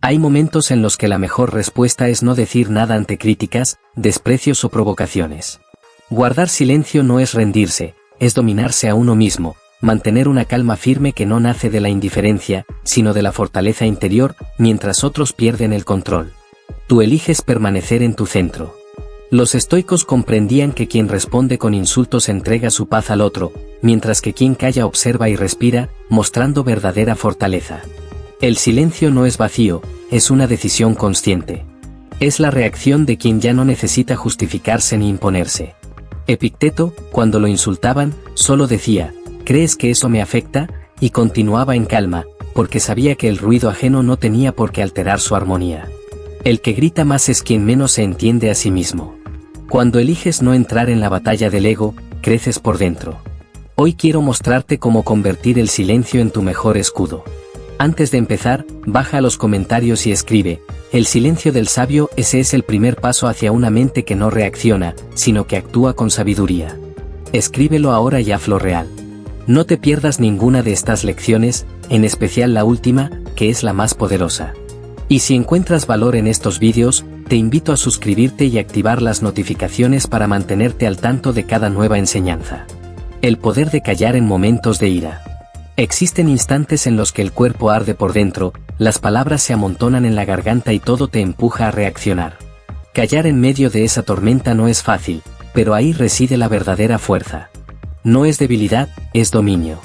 Hay momentos en los que la mejor respuesta es no decir nada ante críticas, desprecios o provocaciones. Guardar silencio no es rendirse, es dominarse a uno mismo, mantener una calma firme que no nace de la indiferencia, sino de la fortaleza interior, mientras otros pierden el control. Tú eliges permanecer en tu centro. Los estoicos comprendían que quien responde con insultos entrega su paz al otro, mientras que quien calla observa y respira, mostrando verdadera fortaleza. El silencio no es vacío, es una decisión consciente. Es la reacción de quien ya no necesita justificarse ni imponerse. Epicteto, cuando lo insultaban, solo decía, ¿crees que eso me afecta? Y continuaba en calma, porque sabía que el ruido ajeno no tenía por qué alterar su armonía. El que grita más es quien menos se entiende a sí mismo. Cuando eliges no entrar en la batalla del ego, creces por dentro. Hoy quiero mostrarte cómo convertir el silencio en tu mejor escudo. Antes de empezar, baja a los comentarios y escribe, el silencio del sabio, ese es el primer paso hacia una mente que no reacciona, sino que actúa con sabiduría. Escríbelo ahora y hazlo real. No te pierdas ninguna de estas lecciones, en especial la última, que es la más poderosa. Y si encuentras valor en estos vídeos, te invito a suscribirte y activar las notificaciones para mantenerte al tanto de cada nueva enseñanza. El poder de callar en momentos de ira. Existen instantes en los que el cuerpo arde por dentro, las palabras se amontonan en la garganta y todo te empuja a reaccionar. Callar en medio de esa tormenta no es fácil, pero ahí reside la verdadera fuerza. No es debilidad, es dominio.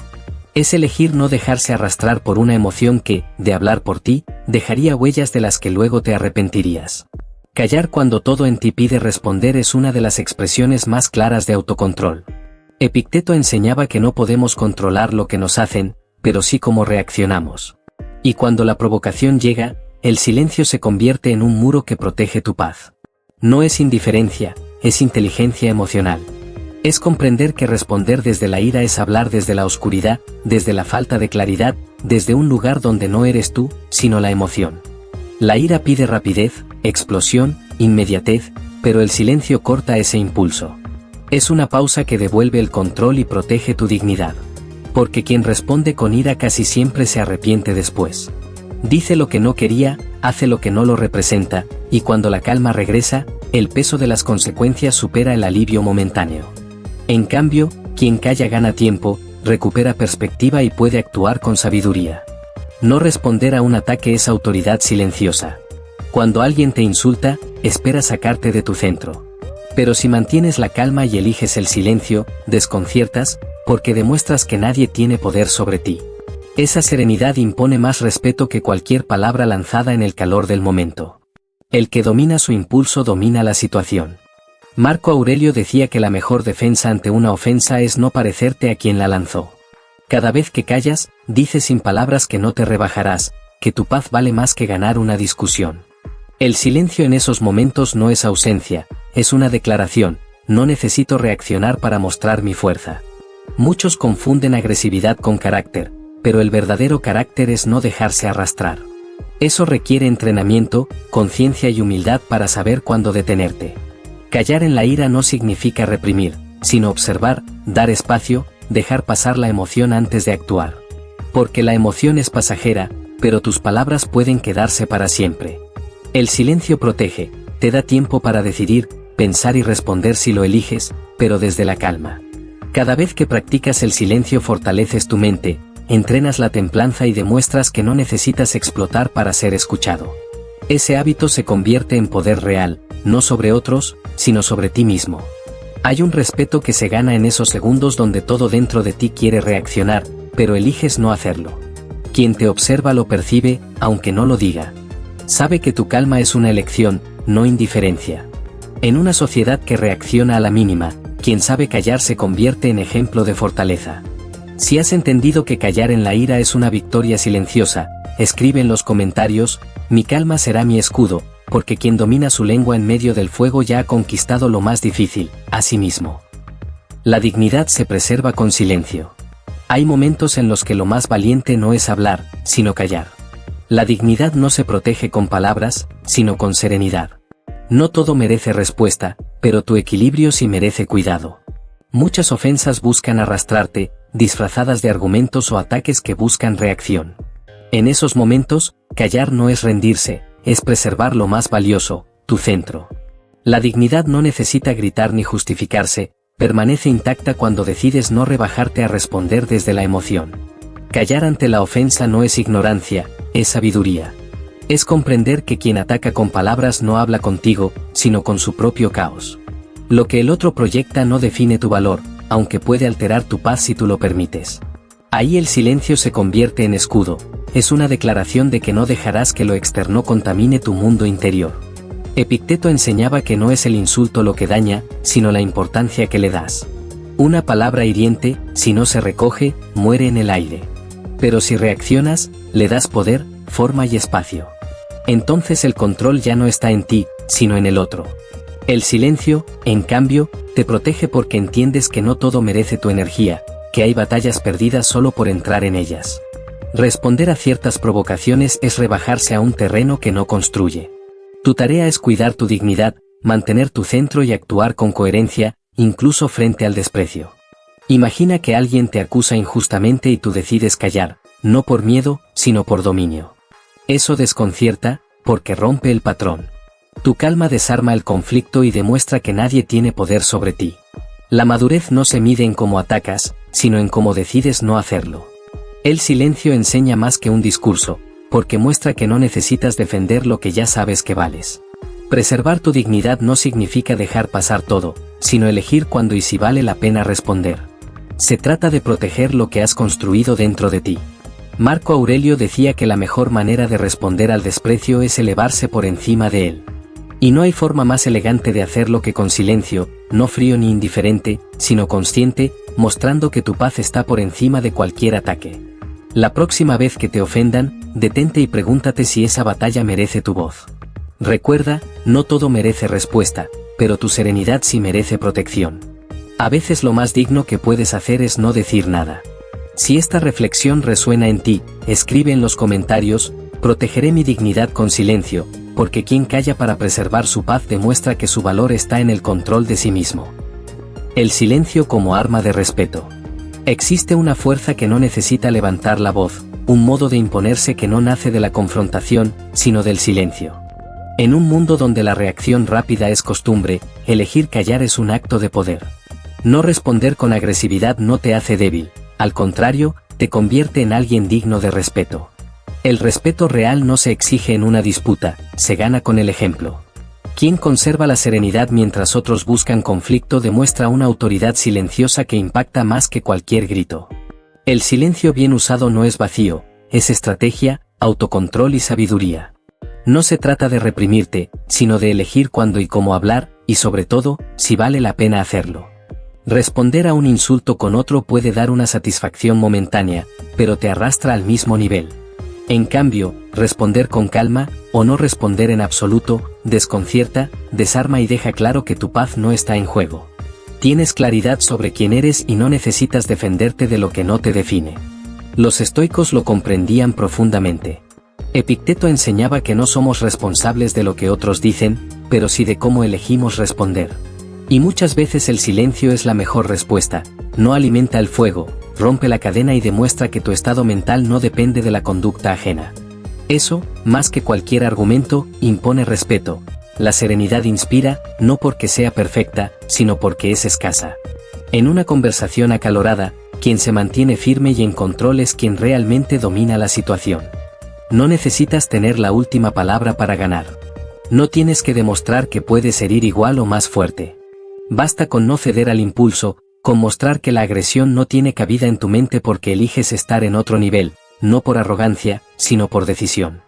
Es elegir no dejarse arrastrar por una emoción que, de hablar por ti, dejaría huellas de las que luego te arrepentirías. Callar cuando todo en ti pide responder es una de las expresiones más claras de autocontrol. Epicteto enseñaba que no podemos controlar lo que nos hacen, pero sí cómo reaccionamos. Y cuando la provocación llega, el silencio se convierte en un muro que protege tu paz. No es indiferencia, es inteligencia emocional. Es comprender que responder desde la ira es hablar desde la oscuridad, desde la falta de claridad, desde un lugar donde no eres tú, sino la emoción. La ira pide rapidez, explosión, inmediatez, pero el silencio corta ese impulso. Es una pausa que devuelve el control y protege tu dignidad. Porque quien responde con ira casi siempre se arrepiente después. Dice lo que no quería, hace lo que no lo representa, y cuando la calma regresa, el peso de las consecuencias supera el alivio momentáneo. En cambio, quien calla gana tiempo, recupera perspectiva y puede actuar con sabiduría. No responder a un ataque es autoridad silenciosa. Cuando alguien te insulta, espera sacarte de tu centro. Pero si mantienes la calma y eliges el silencio, desconciertas, porque demuestras que nadie tiene poder sobre ti. Esa serenidad impone más respeto que cualquier palabra lanzada en el calor del momento. El que domina su impulso domina la situación. Marco Aurelio decía que la mejor defensa ante una ofensa es no parecerte a quien la lanzó. Cada vez que callas, dices sin palabras que no te rebajarás, que tu paz vale más que ganar una discusión. El silencio en esos momentos no es ausencia, es una declaración, no necesito reaccionar para mostrar mi fuerza. Muchos confunden agresividad con carácter, pero el verdadero carácter es no dejarse arrastrar. Eso requiere entrenamiento, conciencia y humildad para saber cuándo detenerte. Callar en la ira no significa reprimir, sino observar, dar espacio, dejar pasar la emoción antes de actuar. Porque la emoción es pasajera, pero tus palabras pueden quedarse para siempre. El silencio protege, te da tiempo para decidir, pensar y responder si lo eliges, pero desde la calma. Cada vez que practicas el silencio fortaleces tu mente, entrenas la templanza y demuestras que no necesitas explotar para ser escuchado. Ese hábito se convierte en poder real, no sobre otros, sino sobre ti mismo. Hay un respeto que se gana en esos segundos donde todo dentro de ti quiere reaccionar, pero eliges no hacerlo. Quien te observa lo percibe, aunque no lo diga. Sabe que tu calma es una elección, no indiferencia. En una sociedad que reacciona a la mínima, quien sabe callar se convierte en ejemplo de fortaleza. Si has entendido que callar en la ira es una victoria silenciosa, escribe en los comentarios, mi calma será mi escudo, porque quien domina su lengua en medio del fuego ya ha conquistado lo más difícil, a sí mismo. La dignidad se preserva con silencio. Hay momentos en los que lo más valiente no es hablar, sino callar. La dignidad no se protege con palabras, sino con serenidad. No todo merece respuesta, pero tu equilibrio sí merece cuidado. Muchas ofensas buscan arrastrarte, disfrazadas de argumentos o ataques que buscan reacción. En esos momentos, callar no es rendirse, es preservar lo más valioso, tu centro. La dignidad no necesita gritar ni justificarse, permanece intacta cuando decides no rebajarte a responder desde la emoción. Callar ante la ofensa no es ignorancia, es sabiduría. Es comprender que quien ataca con palabras no habla contigo, sino con su propio caos. Lo que el otro proyecta no define tu valor, aunque puede alterar tu paz si tú lo permites. Ahí el silencio se convierte en escudo, es una declaración de que no dejarás que lo externo contamine tu mundo interior. Epicteto enseñaba que no es el insulto lo que daña, sino la importancia que le das. Una palabra hiriente, si no se recoge, muere en el aire. Pero si reaccionas, le das poder, forma y espacio. Entonces el control ya no está en ti, sino en el otro. El silencio, en cambio, te protege porque entiendes que no todo merece tu energía, que hay batallas perdidas solo por entrar en ellas. Responder a ciertas provocaciones es rebajarse a un terreno que no construye. Tu tarea es cuidar tu dignidad, mantener tu centro y actuar con coherencia, incluso frente al desprecio. Imagina que alguien te acusa injustamente y tú decides callar, no por miedo, sino por dominio. Eso desconcierta, porque rompe el patrón. Tu calma desarma el conflicto y demuestra que nadie tiene poder sobre ti. La madurez no se mide en cómo atacas, sino en cómo decides no hacerlo. El silencio enseña más que un discurso, porque muestra que no necesitas defender lo que ya sabes que vales. Preservar tu dignidad no significa dejar pasar todo, sino elegir cuándo y si vale la pena responder. Se trata de proteger lo que has construido dentro de ti. Marco Aurelio decía que la mejor manera de responder al desprecio es elevarse por encima de él. Y no hay forma más elegante de hacerlo que con silencio, no frío ni indiferente, sino consciente, mostrando que tu paz está por encima de cualquier ataque. La próxima vez que te ofendan, detente y pregúntate si esa batalla merece tu voz. Recuerda, no todo merece respuesta, pero tu serenidad sí merece protección. A veces lo más digno que puedes hacer es no decir nada. Si esta reflexión resuena en ti, escribe en los comentarios, protegeré mi dignidad con silencio, porque quien calla para preservar su paz demuestra que su valor está en el control de sí mismo. El silencio como arma de respeto. Existe una fuerza que no necesita levantar la voz, un modo de imponerse que no nace de la confrontación, sino del silencio. En un mundo donde la reacción rápida es costumbre, elegir callar es un acto de poder. No responder con agresividad no te hace débil, al contrario, te convierte en alguien digno de respeto. El respeto real no se exige en una disputa, se gana con el ejemplo. Quien conserva la serenidad mientras otros buscan conflicto demuestra una autoridad silenciosa que impacta más que cualquier grito. El silencio bien usado no es vacío, es estrategia, autocontrol y sabiduría. No se trata de reprimirte, sino de elegir cuándo y cómo hablar, y sobre todo, si vale la pena hacerlo. Responder a un insulto con otro puede dar una satisfacción momentánea, pero te arrastra al mismo nivel. En cambio, responder con calma, o no responder en absoluto, desconcierta, desarma y deja claro que tu paz no está en juego. Tienes claridad sobre quién eres y no necesitas defenderte de lo que no te define. Los estoicos lo comprendían profundamente. Epicteto enseñaba que no somos responsables de lo que otros dicen, pero sí de cómo elegimos responder. Y muchas veces el silencio es la mejor respuesta, no alimenta el fuego, rompe la cadena y demuestra que tu estado mental no depende de la conducta ajena. Eso, más que cualquier argumento, impone respeto. La serenidad inspira, no porque sea perfecta, sino porque es escasa. En una conversación acalorada, quien se mantiene firme y en control es quien realmente domina la situación. No necesitas tener la última palabra para ganar. No tienes que demostrar que puedes herir igual o más fuerte. Basta con no ceder al impulso, con mostrar que la agresión no tiene cabida en tu mente porque eliges estar en otro nivel, no por arrogancia, sino por decisión.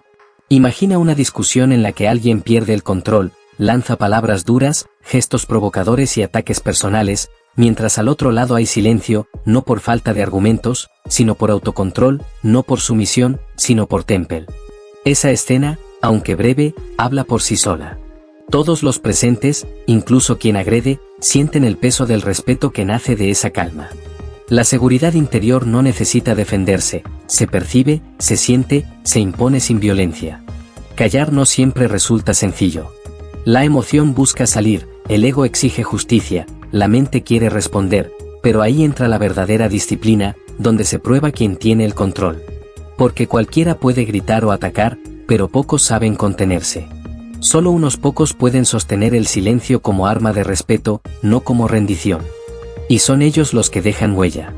Imagina una discusión en la que alguien pierde el control, lanza palabras duras, gestos provocadores y ataques personales, mientras al otro lado hay silencio, no por falta de argumentos, sino por autocontrol, no por sumisión, sino por temple. Esa escena, aunque breve, habla por sí sola. Todos los presentes, incluso quien agrede, sienten el peso del respeto que nace de esa calma. La seguridad interior no necesita defenderse, se percibe, se siente, se impone sin violencia. Callar no siempre resulta sencillo. La emoción busca salir, el ego exige justicia, la mente quiere responder, pero ahí entra la verdadera disciplina, donde se prueba quién tiene el control. Porque cualquiera puede gritar o atacar, pero pocos saben contenerse. Solo unos pocos pueden sostener el silencio como arma de respeto, no como rendición. Y son ellos los que dejan huella.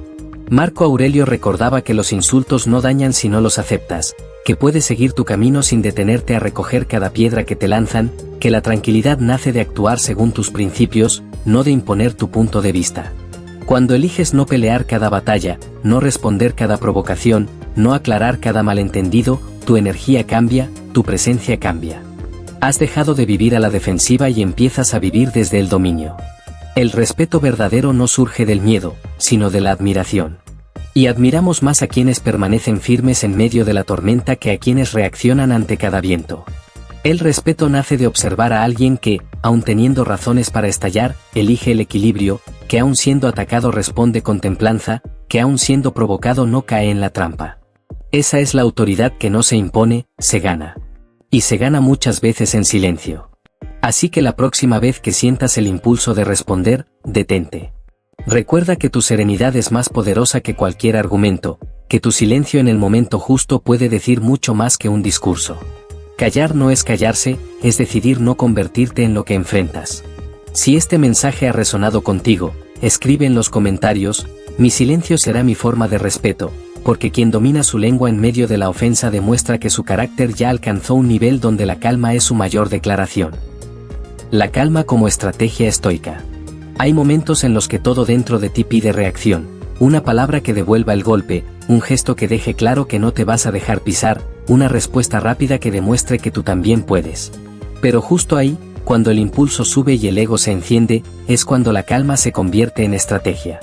Marco Aurelio recordaba que los insultos no dañan si no los aceptas, que puedes seguir tu camino sin detenerte a recoger cada piedra que te lanzan, que la tranquilidad nace de actuar según tus principios, no de imponer tu punto de vista. Cuando eliges no pelear cada batalla, no responder cada provocación, no aclarar cada malentendido, tu energía cambia, tu presencia cambia. Has dejado de vivir a la defensiva y empiezas a vivir desde el dominio. El respeto verdadero no surge del miedo, sino de la admiración. Y admiramos más a quienes permanecen firmes en medio de la tormenta que a quienes reaccionan ante cada viento. El respeto nace de observar a alguien que, aun teniendo razones para estallar, elige el equilibrio, que aun siendo atacado responde con templanza, que aun siendo provocado no cae en la trampa. Esa es la autoridad que no se impone, se gana. Y se gana muchas veces en silencio. Así que la próxima vez que sientas el impulso de responder, detente. Recuerda que tu serenidad es más poderosa que cualquier argumento, que tu silencio en el momento justo puede decir mucho más que un discurso. Callar no es callarse, es decidir no convertirte en lo que enfrentas. Si este mensaje ha resonado contigo, escribe en los comentarios: mi silencio será mi forma de respeto, porque quien domina su lengua en medio de la ofensa demuestra que su carácter ya alcanzó un nivel donde la calma es su mayor declaración. La calma como estrategia estoica. Hay momentos en los que todo dentro de ti pide reacción, una palabra que devuelva el golpe, un gesto que deje claro que no te vas a dejar pisar, una respuesta rápida que demuestre que tú también puedes. Pero justo ahí, cuando el impulso sube y el ego se enciende, es cuando la calma se convierte en estrategia.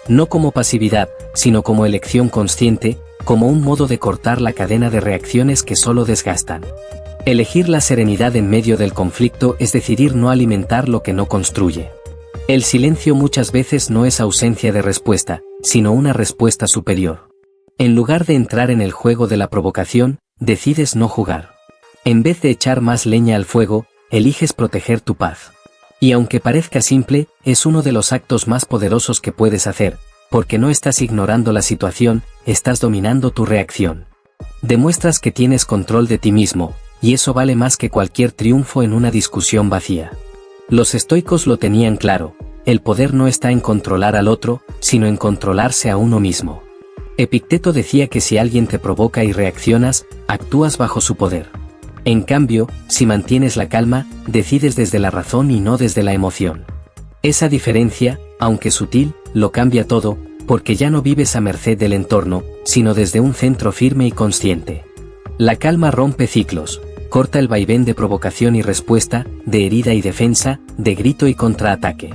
No como pasividad, sino como elección consciente, como un modo de cortar la cadena de reacciones que solo desgastan. Elegir la serenidad en medio del conflicto es decidir no alimentar lo que no construye. El silencio muchas veces no es ausencia de respuesta, sino una respuesta superior. En lugar de entrar en el juego de la provocación, decides no jugar. En vez de echar más leña al fuego, eliges proteger tu paz. Y aunque parezca simple, es uno de los actos más poderosos que puedes hacer, porque no estás ignorando la situación, estás dominando tu reacción. Demuestras que tienes control de ti mismo, y eso vale más que cualquier triunfo en una discusión vacía. Los estoicos lo tenían claro: el poder no está en controlar al otro, sino en controlarse a uno mismo. Epicteto decía que si alguien te provoca y reaccionas, actúas bajo su poder. En cambio, si mantienes la calma, decides desde la razón y no desde la emoción. Esa diferencia, aunque sutil, lo cambia todo, porque ya no vives a merced del entorno, sino desde un centro firme y consciente. La calma rompe ciclos, corta el vaivén de provocación y respuesta, de herida y defensa, de grito y contraataque.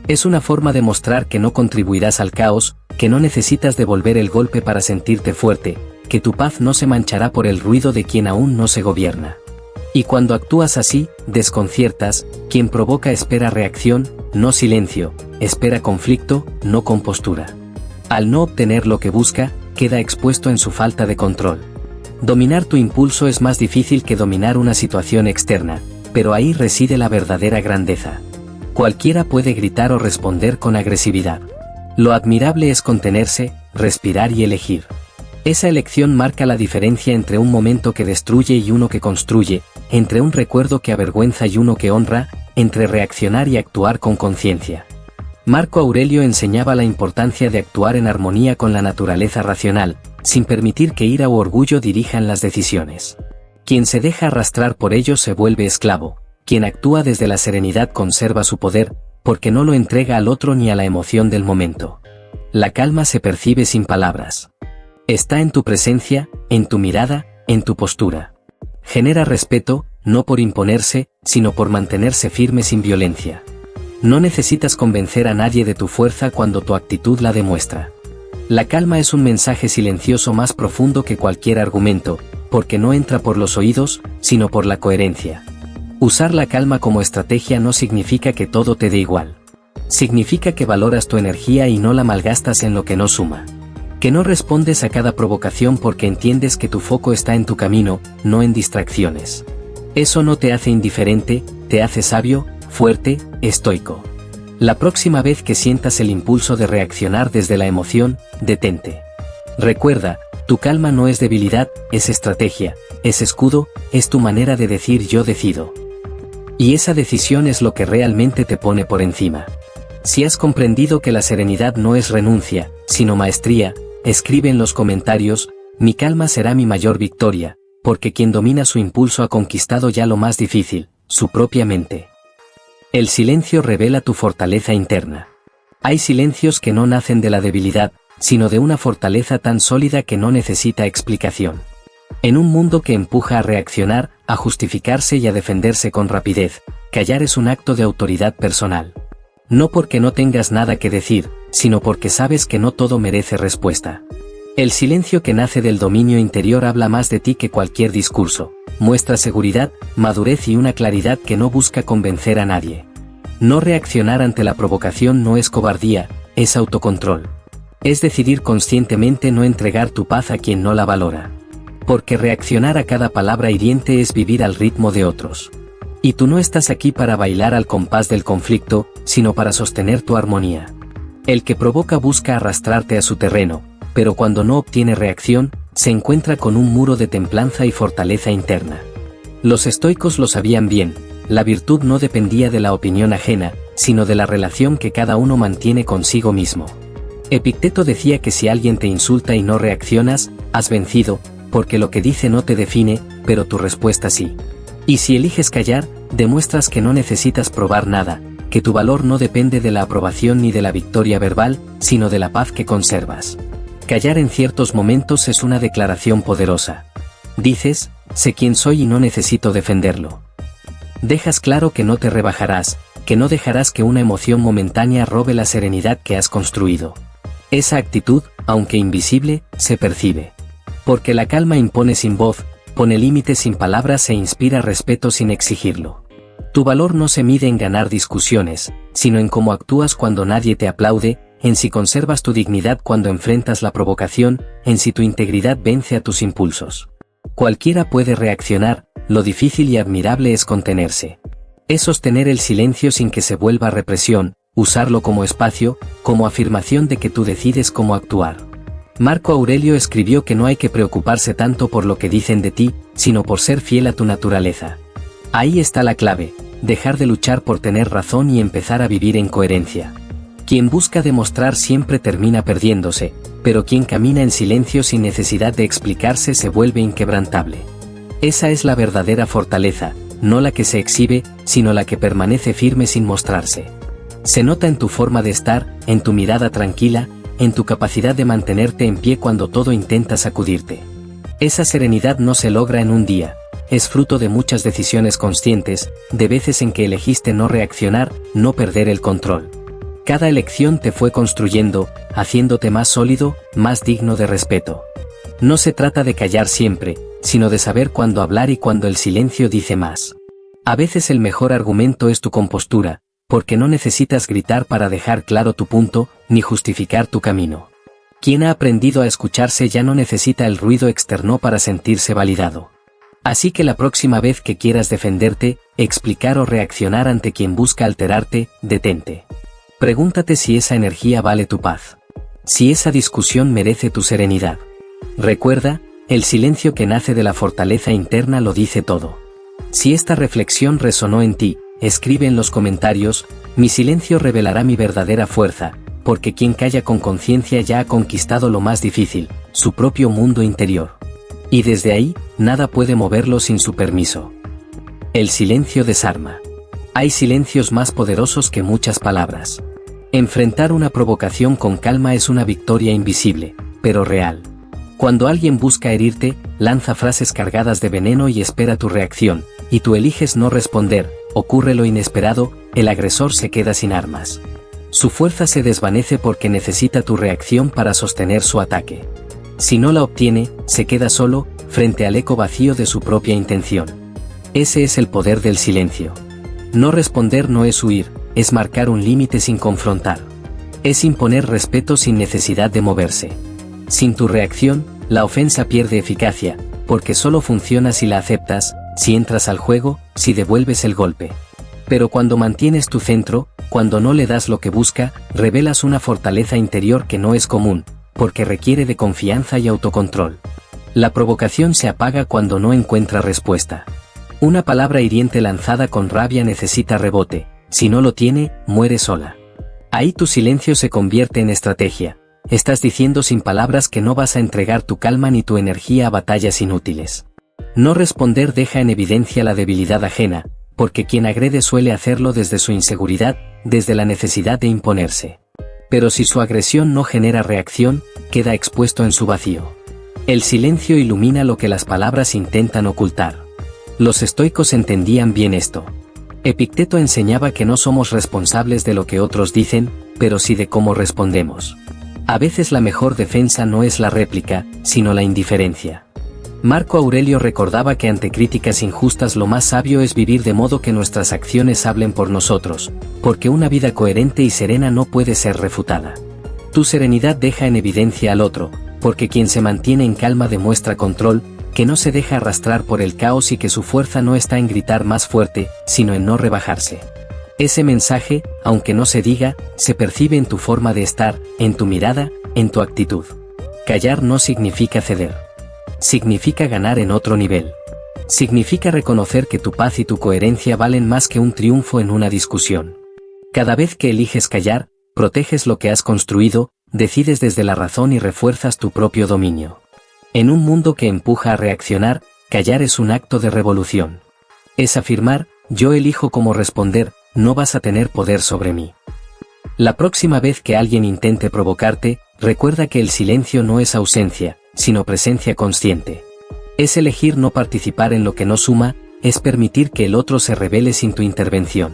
Es una forma de mostrar que no contribuirás al caos, que no necesitas devolver el golpe para sentirte fuerte, que tu paz no se manchará por el ruido de quien aún no se gobierna. Y cuando actúas así, desconciertas, quien provoca espera reacción, no silencio, espera conflicto, no compostura. Al no obtener lo que busca, queda expuesto en su falta de control. Dominar tu impulso es más difícil que dominar una situación externa, pero ahí reside la verdadera grandeza. Cualquiera puede gritar o responder con agresividad. Lo admirable es contenerse, respirar y elegir. Esa elección marca la diferencia entre un momento que destruye y uno que construye, entre un recuerdo que avergüenza y uno que honra, entre reaccionar y actuar con conciencia. Marco Aurelio enseñaba la importancia de actuar en armonía con la naturaleza racional, sin permitir que ira u orgullo dirijan las decisiones. Quien se deja arrastrar por ello se vuelve esclavo, quien actúa desde la serenidad conserva su poder, porque no lo entrega al otro ni a la emoción del momento. La calma se percibe sin palabras. Está en tu presencia, en tu mirada, en tu postura. Genera respeto, no por imponerse, sino por mantenerse firme sin violencia. No necesitas convencer a nadie de tu fuerza cuando tu actitud la demuestra. La calma es un mensaje silencioso más profundo que cualquier argumento, porque no entra por los oídos, sino por la coherencia. Usar la calma como estrategia no significa que todo te dé igual. Significa que valoras tu energía y no la malgastas en lo que no suma. Que no respondes a cada provocación porque entiendes que tu foco está en tu camino, no en distracciones. Eso no te hace indiferente, te hace sabio, fuerte, estoico. La próxima vez que sientas el impulso de reaccionar desde la emoción, detente. Recuerda, Tu calma no es debilidad, es estrategia, es escudo, es tu manera de decir yo decido. Y esa decisión es lo que realmente te pone por encima. Si has comprendido que la serenidad no es renuncia, sino maestría, escribe en los comentarios, mi calma será mi mayor victoria, porque quien domina su impulso ha conquistado ya lo más difícil, su propia mente. El silencio revela tu fortaleza interna. Hay silencios que no nacen de la debilidad, sino de una fortaleza tan sólida que no necesita explicación. En un mundo que empuja a reaccionar, a justificarse y a defenderse con rapidez, callar es un acto de autoridad personal. No porque no tengas nada que decir, sino porque sabes que no todo merece respuesta. El silencio que nace del dominio interior habla más de ti que cualquier discurso, muestra seguridad, madurez y una claridad que no busca convencer a nadie. No reaccionar ante la provocación no es cobardía, es autocontrol. Es decidir conscientemente no entregar tu paz a quien no la valora. Porque reaccionar a cada palabra hiriente es vivir al ritmo de otros. Y tú no estás aquí para bailar al compás del conflicto, sino para sostener tu armonía. El que provoca busca arrastrarte a su terreno, pero cuando no obtiene reacción, se encuentra con un muro de templanza y fortaleza interna. Los estoicos lo sabían bien, la virtud no dependía de la opinión ajena, sino de la relación que cada uno mantiene consigo mismo. Epicteto decía que si alguien te insulta y no reaccionas, has vencido, porque lo que dice no te define, pero tu respuesta sí. Y si eliges callar, demuestras que no necesitas probar nada, que tu valor no depende de la aprobación ni de la victoria verbal, sino de la paz que conservas. Callar en ciertos momentos es una declaración poderosa. Dices, sé quién soy y no necesito defenderlo. Dejas claro que no te rebajarás, que no dejarás que una emoción momentánea robe la serenidad que has construido. Esa actitud, aunque invisible, se percibe. Porque la calma impone sin voz, pone límites sin palabras e inspira respeto sin exigirlo. Tu valor no se mide en ganar discusiones, sino en cómo actúas cuando nadie te aplaude, en si conservas tu dignidad cuando enfrentas la provocación, en si tu integridad vence a tus impulsos. Cualquiera puede reaccionar, lo difícil y admirable es contenerse. Es sostener el silencio sin que se vuelva represión, usarlo como espacio, como afirmación de que tú decides cómo actuar. Marco Aurelio escribió que no hay que preocuparse tanto por lo que dicen de ti, sino por ser fiel a tu naturaleza. Ahí está la clave, dejar de luchar por tener razón y empezar a vivir en coherencia. Quien busca demostrar siempre termina perdiéndose, pero quien camina en silencio sin necesidad de explicarse se vuelve inquebrantable. Esa es la verdadera fortaleza, no la que se exhibe, sino la que permanece firme sin mostrarse. Se nota en tu forma de estar, en tu mirada tranquila, en tu capacidad de mantenerte en pie cuando todo intenta sacudirte. Esa serenidad no se logra en un día, es fruto de muchas decisiones conscientes, de veces en que elegiste no reaccionar, no perder el control. Cada elección te fue construyendo, haciéndote más sólido, más digno de respeto. No se trata de callar siempre, sino de saber cuándo hablar y cuándo el silencio dice más. A veces el mejor argumento es tu compostura, porque no necesitas gritar para dejar claro tu punto, ni justificar tu camino. Quien ha aprendido a escucharse ya no necesita el ruido externo para sentirse validado. Así que la próxima vez que quieras defenderte, explicar o reaccionar ante quien busca alterarte, detente. Pregúntate si esa energía vale tu paz. Si esa discusión merece tu serenidad. Recuerda, el silencio que nace de la fortaleza interna lo dice todo. Si esta reflexión resonó en ti, escribe en los comentarios, mi silencio revelará mi verdadera fuerza, porque quien calla con conciencia ya ha conquistado lo más difícil, su propio mundo interior. Y desde ahí, nada puede moverlo sin su permiso. El silencio desarma. Hay silencios más poderosos que muchas palabras. Enfrentar una provocación con calma es una victoria invisible, pero real. Cuando alguien busca herirte, lanza frases cargadas de veneno y espera tu reacción, y tú eliges no responder, ocurre lo inesperado, el agresor se queda sin armas. Su fuerza se desvanece porque necesita tu reacción para sostener su ataque. Si no la obtiene, se queda solo, frente al eco vacío de su propia intención. Ese es el poder del silencio. No responder no es huir, es marcar un límite sin confrontar. Es imponer respeto sin necesidad de moverse. Sin tu reacción, la ofensa pierde eficacia, porque solo funciona si la aceptas, si entras al juego, si devuelves el golpe. Pero cuando mantienes tu centro, cuando no le das lo que busca, revelas una fortaleza interior que no es común, porque requiere de confianza y autocontrol. La provocación se apaga cuando no encuentra respuesta. Una palabra hiriente lanzada con rabia necesita rebote, si no lo tiene, muere sola. Ahí tu silencio se convierte en estrategia. Estás diciendo sin palabras que no vas a entregar tu calma ni tu energía a batallas inútiles. No responder deja en evidencia la debilidad ajena, porque quien agrede suele hacerlo desde su inseguridad, desde la necesidad de imponerse. Pero si su agresión no genera reacción, queda expuesto en su vacío. El silencio ilumina lo que las palabras intentan ocultar. Los estoicos entendían bien esto. Epicteto enseñaba que no somos responsables de lo que otros dicen, pero sí de cómo respondemos. A veces la mejor defensa no es la réplica, sino la indiferencia. Marco Aurelio recordaba que ante críticas injustas lo más sabio es vivir de modo que nuestras acciones hablen por nosotros, porque una vida coherente y serena no puede ser refutada. Tu serenidad deja en evidencia al otro, porque quien se mantiene en calma demuestra control, que no se deja arrastrar por el caos y que su fuerza no está en gritar más fuerte, sino en no rebajarse. Ese mensaje, aunque no se diga, se percibe en tu forma de estar, en tu mirada, en tu actitud. Callar no significa ceder. Significa ganar en otro nivel. Significa reconocer que tu paz y tu coherencia valen más que un triunfo en una discusión. Cada vez que eliges callar, proteges lo que has construido, decides desde la razón y refuerzas tu propio dominio. En un mundo que empuja a reaccionar, callar es un acto de revolución. Es afirmar, yo elijo cómo responder, no vas a tener poder sobre mí. La próxima vez que alguien intente provocarte, recuerda que el silencio no es ausencia, sino presencia consciente. Es elegir no participar en lo que no suma, es permitir que el otro se revele sin tu intervención.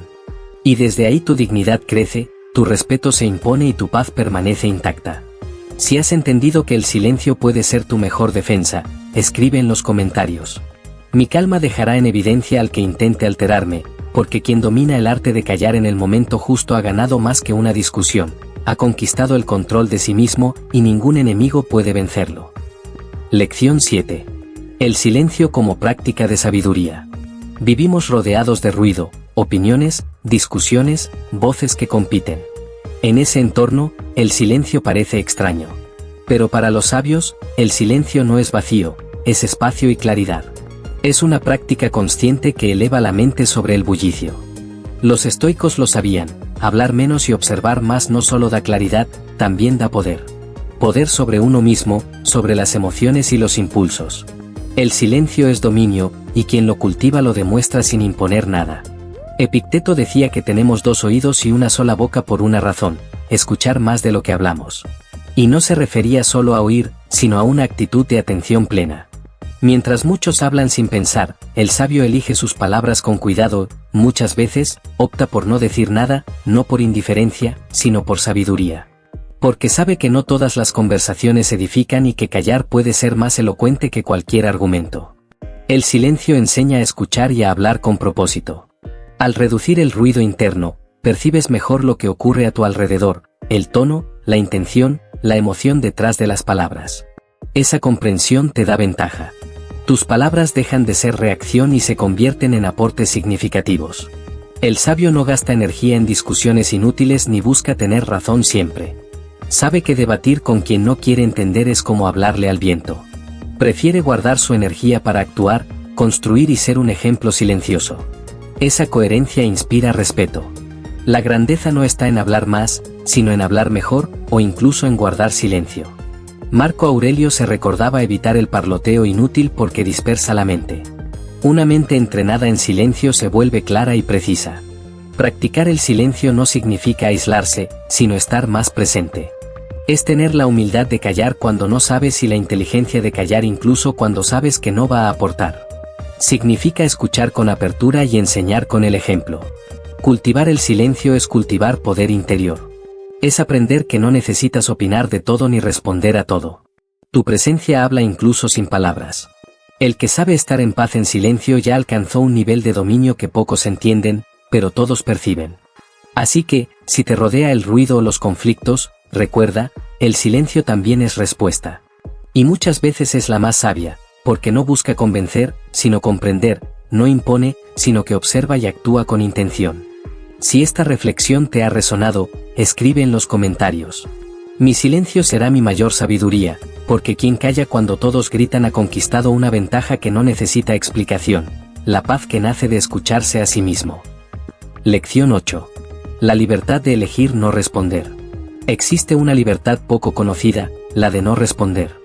Y desde ahí tu dignidad crece, tu respeto se impone y tu paz permanece intacta. Si has entendido que el silencio puede ser tu mejor defensa, escribe en los comentarios. Mi calma dejará en evidencia al que intente alterarme, porque quien domina el arte de callar en el momento justo ha ganado más que una discusión, ha conquistado el control de sí mismo y ningún enemigo puede vencerlo. Lección 7. El silencio como práctica de sabiduría. Vivimos rodeados de ruido, opiniones, discusiones, voces que compiten. En ese entorno, el silencio parece extraño. Pero para los sabios, el silencio no es vacío, es espacio y claridad. Es una práctica consciente que eleva la mente sobre el bullicio. Los estoicos lo sabían, hablar menos y observar más no solo da claridad, también da poder. Poder sobre uno mismo, sobre las emociones y los impulsos. El silencio es dominio, y quien lo cultiva lo demuestra sin imponer nada. Epicteto decía que tenemos dos oídos y una sola boca por una razón, escuchar más de lo que hablamos. Y no se refería solo a oír, sino a una actitud de atención plena. Mientras muchos hablan sin pensar, el sabio elige sus palabras con cuidado, muchas veces, opta por no decir nada, no por indiferencia, sino por sabiduría. Porque sabe que no todas las conversaciones edifican y que callar puede ser más elocuente que cualquier argumento. El silencio enseña a escuchar y a hablar con propósito. Al reducir el ruido interno, percibes mejor lo que ocurre a tu alrededor, el tono, la intención, la emoción detrás de las palabras. Esa comprensión te da ventaja. Tus palabras dejan de ser reacción y se convierten en aportes significativos. El sabio no gasta energía en discusiones inútiles ni busca tener razón siempre. Sabe que debatir con quien no quiere entender es como hablarle al viento. Prefiere guardar su energía para actuar, construir y ser un ejemplo silencioso. Esa coherencia inspira respeto. La grandeza no está en hablar más, sino en hablar mejor, o incluso en guardar silencio. Marco Aurelio se recordaba evitar el parloteo inútil porque dispersa la mente. Una mente entrenada en silencio se vuelve clara y precisa. Practicar el silencio no significa aislarse, sino estar más presente. Es tener la humildad de callar cuando no sabes y la inteligencia de callar incluso cuando sabes que no va a aportar. Significa escuchar con apertura y enseñar con el ejemplo. Cultivar el silencio es cultivar poder interior. Es aprender que no necesitas opinar de todo ni responder a todo. Tu presencia habla incluso sin palabras. El que sabe estar en paz en silencio ya alcanzó un nivel de dominio que pocos entienden, pero todos perciben. Así que, si te rodea el ruido o los conflictos, recuerda, el silencio también es respuesta. Y muchas veces es la más sabia, porque no busca convencer, sino comprender, no impone, sino que observa y actúa con intención. Si esta reflexión te ha resonado, escribe en los comentarios. Mi silencio será mi mayor sabiduría, porque quien calla cuando todos gritan ha conquistado una ventaja que no necesita explicación, la paz que nace de escucharse a sí mismo. Lección 8. La libertad de elegir no responder. Existe una libertad poco conocida, la de no responder.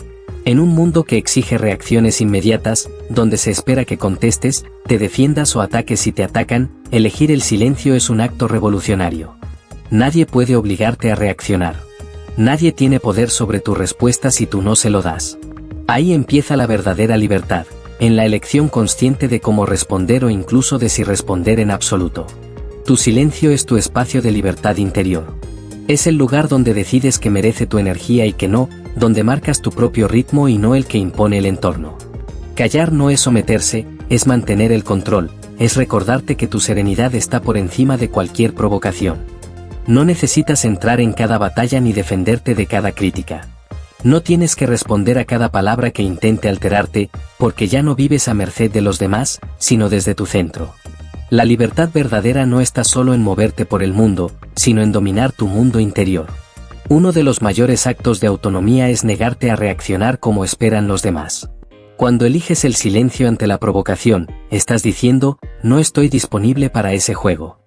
En un mundo que exige reacciones inmediatas, donde se espera que contestes, te defiendas o ataques si te atacan, elegir el silencio es un acto revolucionario. Nadie puede obligarte a reaccionar. Nadie tiene poder sobre tu respuesta si tú no se lo das. Ahí empieza la verdadera libertad, en la elección consciente de cómo responder o incluso de si responder en absoluto. Tu silencio es tu espacio de libertad interior. Es el lugar donde decides que merece tu energía y que no, donde marcas tu propio ritmo y no el que impone el entorno. Callar no es someterse, es mantener el control, es recordarte que tu serenidad está por encima de cualquier provocación. No necesitas entrar en cada batalla ni defenderte de cada crítica. No tienes que responder a cada palabra que intente alterarte, porque ya no vives a merced de los demás, sino desde tu centro. La libertad verdadera no está solo en moverte por el mundo, sino en dominar tu mundo interior. Uno de los mayores actos de autonomía es negarte a reaccionar como esperan los demás. Cuando eliges el silencio ante la provocación, estás diciendo, no estoy disponible para ese juego.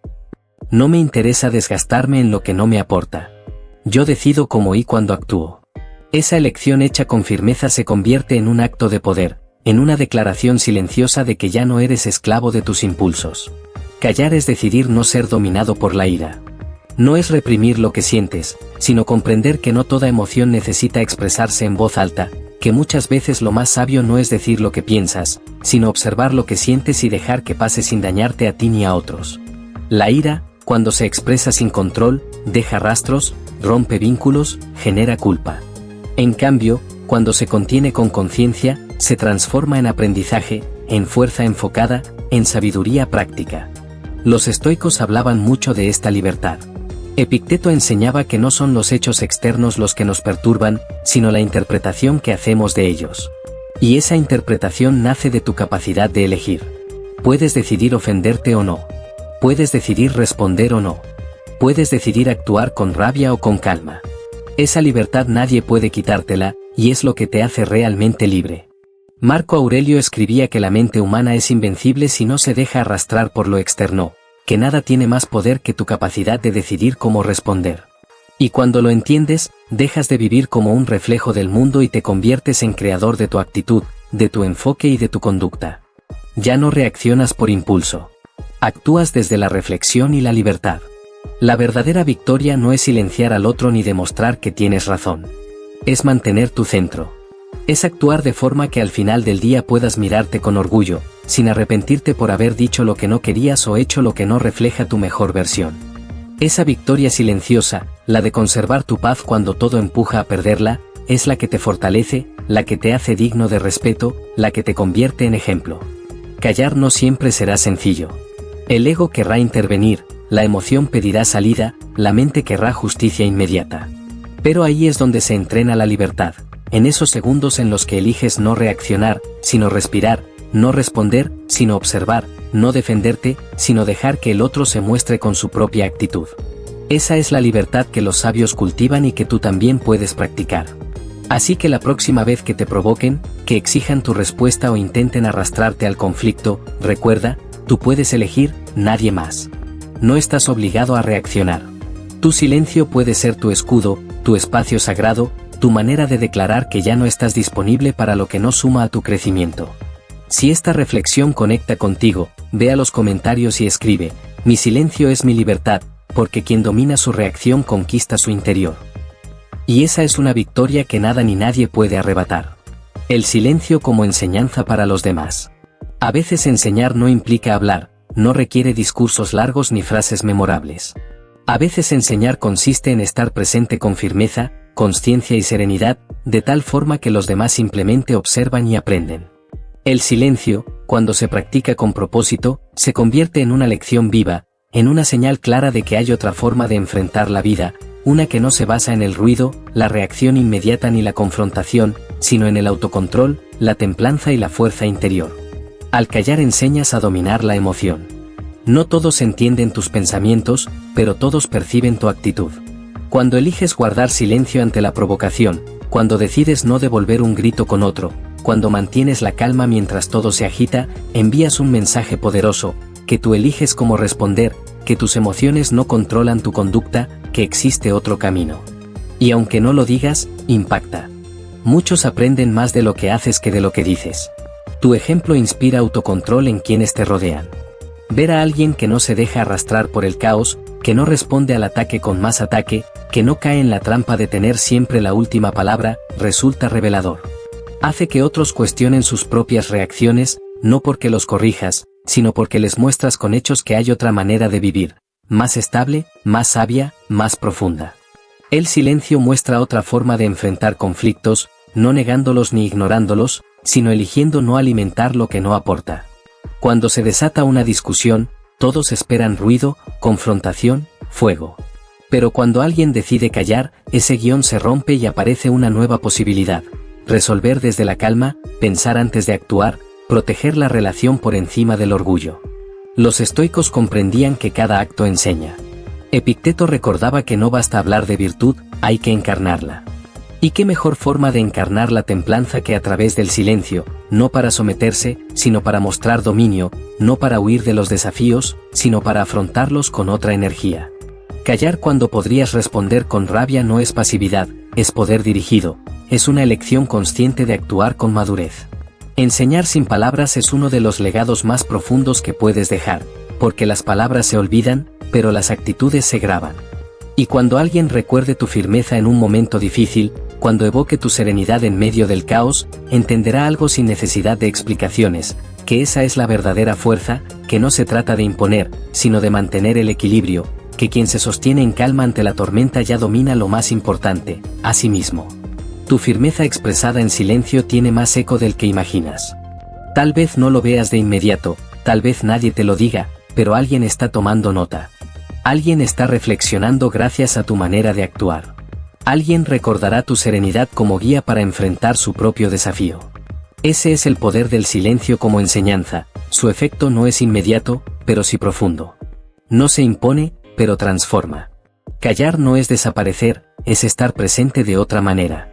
No me interesa desgastarme en lo que no me aporta. Yo decido cómo y cuándo actúo. Esa elección hecha con firmeza se convierte en un acto de poder, en una declaración silenciosa de que ya no eres esclavo de tus impulsos. Callar es decidir no ser dominado por la ira. No es reprimir lo que sientes, sino comprender que no toda emoción necesita expresarse en voz alta, que muchas veces lo más sabio no es decir lo que piensas, sino observar lo que sientes y dejar que pase sin dañarte a ti ni a otros. La ira, cuando se expresa sin control, deja rastros, rompe vínculos, genera culpa. En cambio, cuando se contiene con conciencia, se transforma en aprendizaje, en fuerza enfocada, en sabiduría práctica. Los estoicos hablaban mucho de esta libertad. Epicteto enseñaba que no son los hechos externos los que nos perturban, sino la interpretación que hacemos de ellos. Y esa interpretación nace de tu capacidad de elegir. Puedes decidir ofenderte o no. Puedes decidir responder o no. Puedes decidir actuar con rabia o con calma. Esa libertad nadie puede quitártela, y es lo que te hace realmente libre. Marco Aurelio escribía que la mente humana es invencible si no se deja arrastrar por lo externo, que nada tiene más poder que tu capacidad de decidir cómo responder. Y cuando lo entiendes, dejas de vivir como un reflejo del mundo y te conviertes en creador de tu actitud, de tu enfoque y de tu conducta. Ya no reaccionas por impulso. Actúas desde la reflexión y la libertad. La verdadera victoria no es silenciar al otro ni demostrar que tienes razón. Es mantener tu centro. Es actuar de forma que al final del día puedas mirarte con orgullo, sin arrepentirte por haber dicho lo que no querías o hecho lo que no refleja tu mejor versión. Esa victoria silenciosa, la de conservar tu paz cuando todo empuja a perderla, es la que te fortalece, la que te hace digno de respeto, la que te convierte en ejemplo. Callar no siempre será sencillo. El ego querrá intervenir, la emoción pedirá salida, la mente querrá justicia inmediata. Pero ahí es donde se entrena la libertad, en esos segundos en los que eliges no reaccionar, sino respirar, no responder, sino observar, no defenderte, sino dejar que el otro se muestre con su propia actitud. Esa es la libertad que los sabios cultivan y que tú también puedes practicar. Así que la próxima vez que te provoquen, que exijan tu respuesta o intenten arrastrarte al conflicto, recuerda, tú puedes elegir, nadie más. No estás obligado a reaccionar. Tu silencio puede ser tu escudo, tu espacio sagrado, tu manera de declarar que ya no estás disponible para lo que no suma a tu crecimiento. Si esta reflexión conecta contigo, ve a los comentarios y escribe, mi silencio es mi libertad, porque quien domina su reacción conquista su interior. Y esa es una victoria que nada ni nadie puede arrebatar. El silencio como enseñanza para los demás. A veces enseñar no implica hablar, no requiere discursos largos ni frases memorables. A veces enseñar consiste en estar presente con firmeza, consciencia y serenidad, de tal forma que los demás simplemente observan y aprenden. El silencio, cuando se practica con propósito, se convierte en una lección viva, en una señal clara de que hay otra forma de enfrentar la vida, una que no se basa en el ruido, la reacción inmediata ni la confrontación, sino en el autocontrol, la templanza y la fuerza interior. Al callar enseñas a dominar la emoción. No todos entienden tus pensamientos, pero todos perciben tu actitud. Cuando eliges guardar silencio ante la provocación, cuando decides no devolver un grito con otro, cuando mantienes la calma mientras todo se agita, envías un mensaje poderoso, que tú eliges cómo responder, que tus emociones no controlan tu conducta, que existe otro camino. Y aunque no lo digas, impacta. Muchos aprenden más de lo que haces que de lo que dices. Tu ejemplo inspira autocontrol en quienes te rodean. Ver a alguien que no se deja arrastrar por el caos, que no responde al ataque con más ataque, que no cae en la trampa de tener siempre la última palabra, resulta revelador. Hace que otros cuestionen sus propias reacciones, no porque los corrijas, sino porque les muestras con hechos que hay otra manera de vivir, más estable, más sabia, más profunda. El silencio muestra otra forma de enfrentar conflictos, no negándolos ni ignorándolos, sino eligiendo no alimentar lo que no aporta. Cuando se desata una discusión, todos esperan ruido, confrontación, fuego. Pero cuando alguien decide callar, ese guión se rompe y aparece una nueva posibilidad. Resolver desde la calma, pensar antes de actuar, proteger la relación por encima del orgullo. Los estoicos comprendían que cada acto enseña. Epicteto recordaba que no basta hablar de virtud, hay que encarnarla. ¿Y qué mejor forma de encarnar la templanza que a través del silencio, no para someterse, sino para mostrar dominio, no para huir de los desafíos, sino para afrontarlos con otra energía? Callar cuando podrías responder con rabia no es pasividad, es poder dirigido, es una elección consciente de actuar con madurez. Enseñar sin palabras es uno de los legados más profundos que puedes dejar, porque las palabras se olvidan, pero las actitudes se graban. Y cuando alguien recuerde tu firmeza en un momento difícil, cuando evoque tu serenidad en medio del caos, entenderá algo sin necesidad de explicaciones, que esa es la verdadera fuerza, que no se trata de imponer, sino de mantener el equilibrio, que quien se sostiene en calma ante la tormenta ya domina lo más importante, a sí mismo. Tu firmeza expresada en silencio tiene más eco del que imaginas. Tal vez no lo veas de inmediato, tal vez nadie te lo diga, pero alguien está tomando nota. Alguien está reflexionando gracias a tu manera de actuar. Alguien recordará tu serenidad como guía para enfrentar su propio desafío. Ese es el poder del silencio como enseñanza, su efecto no es inmediato, pero sí profundo. No se impone, pero transforma. Callar no es desaparecer, es estar presente de otra manera.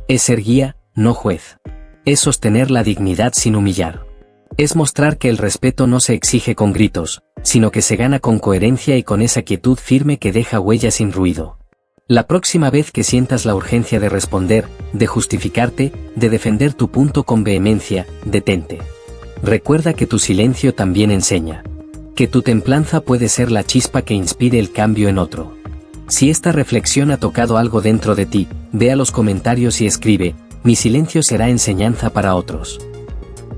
Es ser guía, no juez. Es sostener la dignidad sin humillar. Es mostrar que el respeto no se exige con gritos, sino que se gana con coherencia y con esa quietud firme que deja huella sin ruido. La próxima vez que sientas la urgencia de responder, de justificarte, de defender tu punto con vehemencia, detente. Recuerda que tu silencio también enseña. Que tu templanza puede ser la chispa que inspire el cambio en otro. Si esta reflexión ha tocado algo dentro de ti, ve a los comentarios y escribe, mi silencio será enseñanza para otros.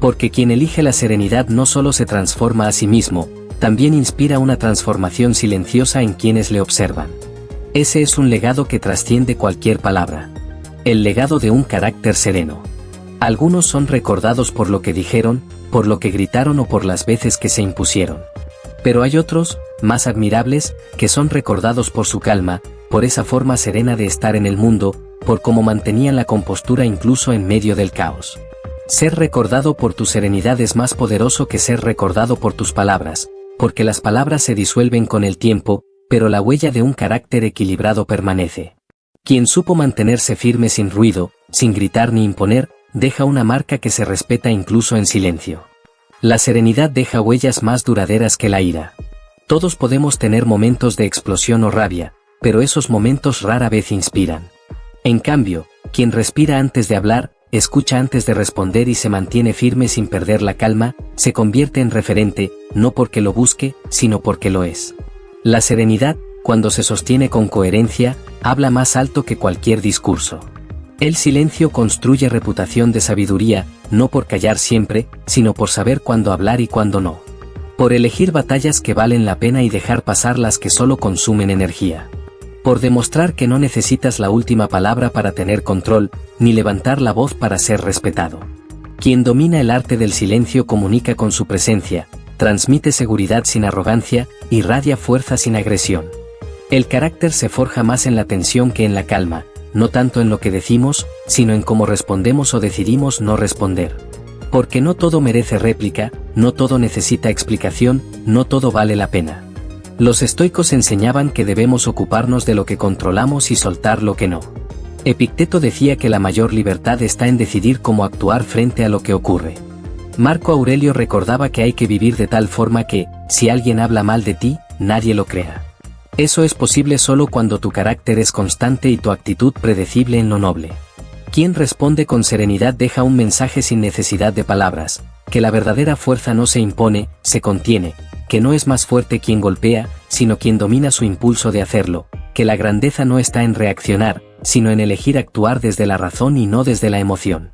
Porque quien elige la serenidad no solo se transforma a sí mismo, también inspira una transformación silenciosa en quienes le observan. Ese es un legado que trasciende cualquier palabra. El legado de un carácter sereno. Algunos son recordados por lo que dijeron, por lo que gritaron o por las veces que se impusieron. Pero hay otros, más admirables, que son recordados por su calma, por esa forma serena de estar en el mundo, por cómo mantenían la compostura incluso en medio del caos. Ser recordado por tu serenidad es más poderoso que ser recordado por tus palabras, porque las palabras se disuelven con el tiempo, pero la huella de un carácter equilibrado permanece. Quien supo mantenerse firme sin ruido, sin gritar ni imponer, deja una marca que se respeta incluso en silencio. La serenidad deja huellas más duraderas que la ira. Todos podemos tener momentos de explosión o rabia, pero esos momentos rara vez inspiran. En cambio, quien respira antes de hablar, escucha antes de responder y se mantiene firme sin perder la calma, se convierte en referente, no porque lo busque, sino porque lo es. La serenidad, cuando se sostiene con coherencia, habla más alto que cualquier discurso. El silencio construye reputación de sabiduría, no por callar siempre, sino por saber cuándo hablar y cuándo no. Por elegir batallas que valen la pena y dejar pasar las que solo consumen energía. Por demostrar que no necesitas la última palabra para tener control, ni levantar la voz para ser respetado. Quien domina el arte del silencio comunica con su presencia, transmite seguridad sin arrogancia, irradia fuerza sin agresión. El carácter se forja más en la tensión que en la calma, no tanto en lo que decimos, sino en cómo respondemos o decidimos no responder. Porque no todo merece réplica, no todo necesita explicación, no todo vale la pena. Los estoicos enseñaban que debemos ocuparnos de lo que controlamos y soltar lo que no. Epicteto decía que la mayor libertad está en decidir cómo actuar frente a lo que ocurre. Marco Aurelio recordaba que hay que vivir de tal forma que, si alguien habla mal de ti, nadie lo crea. Eso es posible solo cuando tu carácter es constante y tu actitud predecible en lo noble. Quien responde con serenidad deja un mensaje sin necesidad de palabras, que la verdadera fuerza no se impone, se contiene, que no es más fuerte quien golpea, sino quien domina su impulso de hacerlo, que la grandeza no está en reaccionar, sino en elegir actuar desde la razón y no desde la emoción.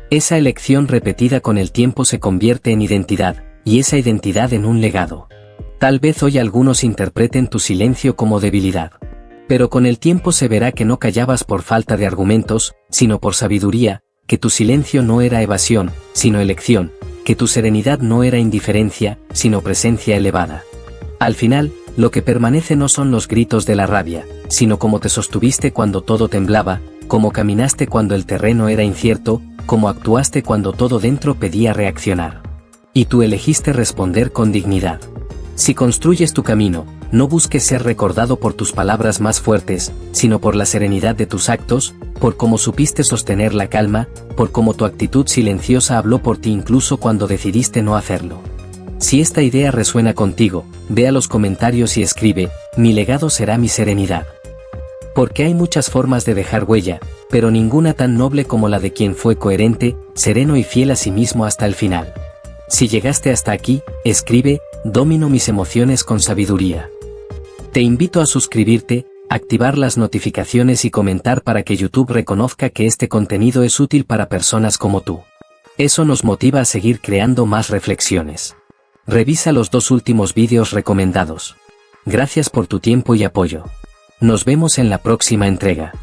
Esa elección repetida con el tiempo se convierte en identidad, y esa identidad en un legado. Tal vez hoy algunos interpreten tu silencio como debilidad. Pero con el tiempo se verá que no callabas por falta de argumentos, sino por sabiduría, que tu silencio no era evasión, sino elección, que tu serenidad no era indiferencia, sino presencia elevada. Al final, lo que permanece no son los gritos de la rabia, sino cómo te sostuviste cuando todo temblaba, cómo caminaste cuando el terreno era incierto, cómo actuaste cuando todo dentro pedía reaccionar. Y tú elegiste responder con dignidad. Si construyes tu camino, no busques ser recordado por tus palabras más fuertes, sino por la serenidad de tus actos, por cómo supiste sostener la calma, por cómo tu actitud silenciosa habló por ti incluso cuando decidiste no hacerlo. Si esta idea resuena contigo, ve a los comentarios y escribe: mi legado será mi serenidad. Porque hay muchas formas de dejar huella, pero ninguna tan noble como la de quien fue coherente, sereno y fiel a sí mismo hasta el final. Si llegaste hasta aquí, escribe: domino mis emociones con sabiduría. Te invito a suscribirte, activar las notificaciones y comentar para que YouTube reconozca que este contenido es útil para personas como tú. Eso nos motiva a seguir creando más reflexiones. Revisa los 2 últimos vídeos recomendados. Gracias por tu tiempo y apoyo. Nos vemos en la próxima entrega.